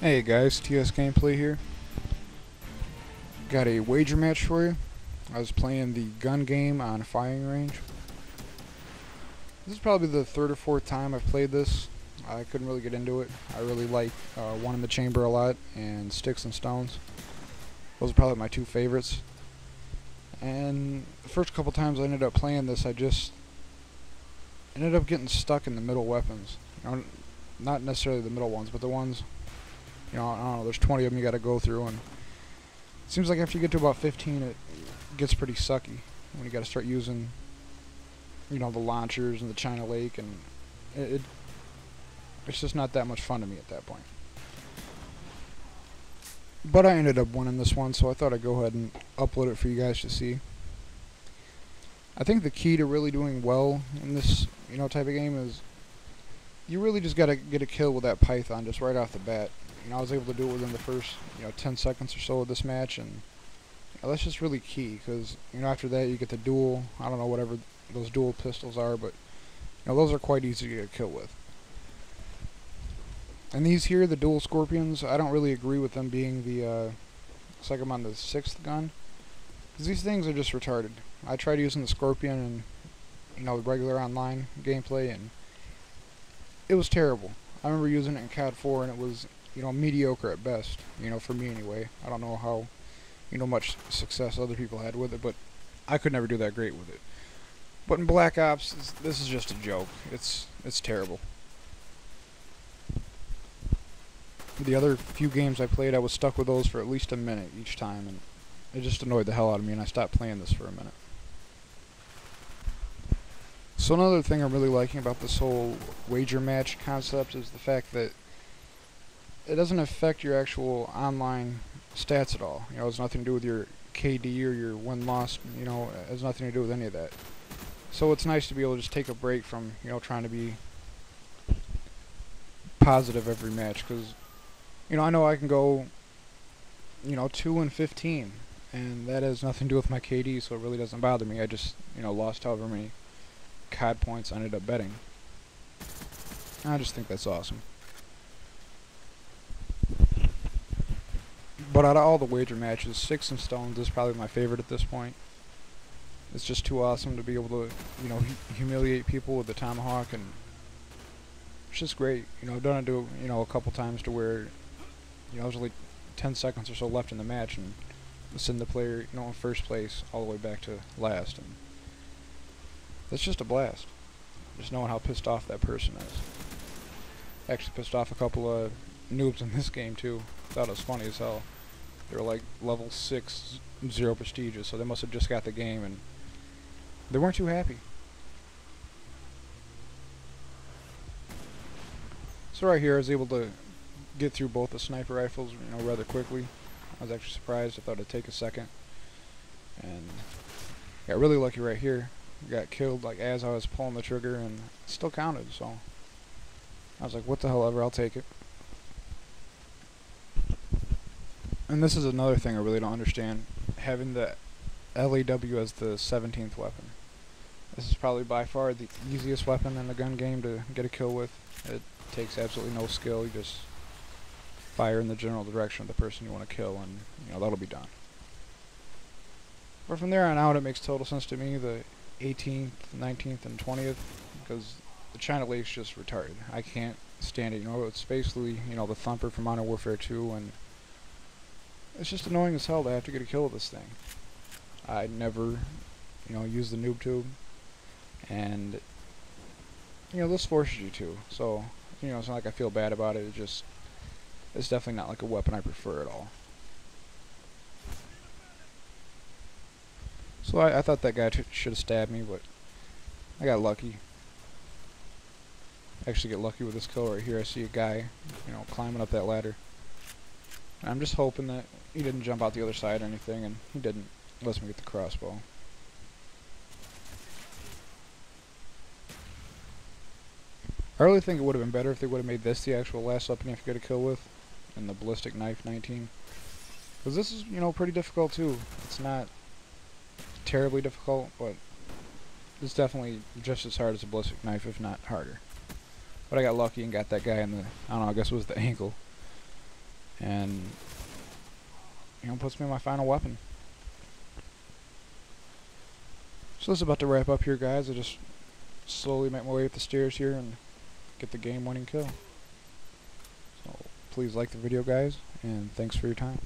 Hey guys, TSGameplay here. Got a wager match for you. I was playing the gun game on firing range. This is probably the third or fourth time I've played this. I couldn't really get into it. I really like One in the Chamber a lot and Sticks and Stones. Those are probably my two favorites. And the first couple times I ended up playing this, I just ended up getting stuck in the middle weapons. You know, not necessarily the middle ones, but the ones, you know, I don't know, there's 20 of them you gotta go through, and it seems like after you get to about 15 it gets pretty sucky when you gotta start using, you know, the launchers and the China Lake, and it's just not that much fun to me at that point. But I ended up winning this one, so I thought I'd go ahead and upload it for you guys to see. I think the key to really doing well in this, you know, type of game is you really just gotta get a kill with that Python just right off the bat. You know, I was able to do it within the first, 10 seconds or so of this match, and that's just really key, because, after that you get the dual, I don't know, whatever those dual pistols are, but, those are quite easy to get a kill with. And these here, the dual Scorpions, I don't really agree with them being the, it's like I'm on the 6th gun, because these things are just retarded. I tried using the Scorpion in, regular online gameplay, and it was terrible. I remember using it in COD 4, and it was, mediocre at best, for me anyway. I don't know how, much success other people had with it, but I could never do that great with it. But in Black Ops, this is just a joke. It's terrible. The other few games I played, I was stuck with those for at least a minute each time, and it just annoyed the hell out of me, and I stopped playing this for a minute. So another thing I'm really liking about this whole wager match concept is the fact that it doesn't affect your actual online stats at all. It has nothing to do with your KD or your win-loss, it has nothing to do with any of that. So it's nice to be able to just take a break from, trying to be positive every match, because, I know I can go, 2-15, and that has nothing to do with my KD, so it really doesn't bother me. I just, lost however many COD points I ended up betting. I just think that's awesome. But out of all the wager matches, Sticks and Stones is probably my favorite at this point. It's just too awesome to be able to, humiliate people with the tomahawk, and it's just great. I've done it a couple times to where, there's only 10 seconds or so left in the match, and send the player, in first place all the way back to last, and it's just a blast. Just knowing how pissed off that person is. Actually pissed off a couple of noobs in this game too. Thought it was funny as hell. They were like level 6, 0 prestigious, so they must have just got the game, and they weren't too happy. So right here I was able to get through both the sniper rifles, rather quickly. I was actually surprised. I thought it'd take a second. And got really lucky right here. Got killed like as I was pulling the trigger, and it still counted, so I was like, what the hell ever, I'll take it. And this is another thing I really don't understand, having the LAW as the 17th weapon. This is probably by far the easiest weapon in the gun game to get a kill with. It takes absolutely no skill. You just fire in the general direction of the person you want to kill, and that'll be done. But from there on out, it makes total sense to me, the 18th, 19th, and 20th, because the China Lake's just retarded. I can't stand it. It's basically, the Thumper from Modern Warfare 2, and it's just annoying as hell to have to get a kill with this thing. I never, use the noob tube, and, this forces you to, so, it's not like I feel bad about it. It's definitely not like a weapon I prefer at all. So I thought that guy should have stabbed me, but I got lucky. Actually get lucky with this kill right here. I see a guy, climbing up that ladder. And I'm just hoping that he didn't jump out the other side or anything, and he didn't. Lets me get the crossbow. I really think it would have been better if they would have made this the actual last weapon you have to get a kill with, and the ballistic knife 19. Because this is, pretty difficult too. It's not terribly difficult, but it's definitely just as hard as a ballistic knife, if not harder. But I got lucky and got that guy in the, I don't know, I guess it was the ankle. and puts me in my final weapon. So this is about to wrap up here, guys. I just slowly make my way up the stairs here and get the game-winning kill. So please like the video, guys, and thanks for your time.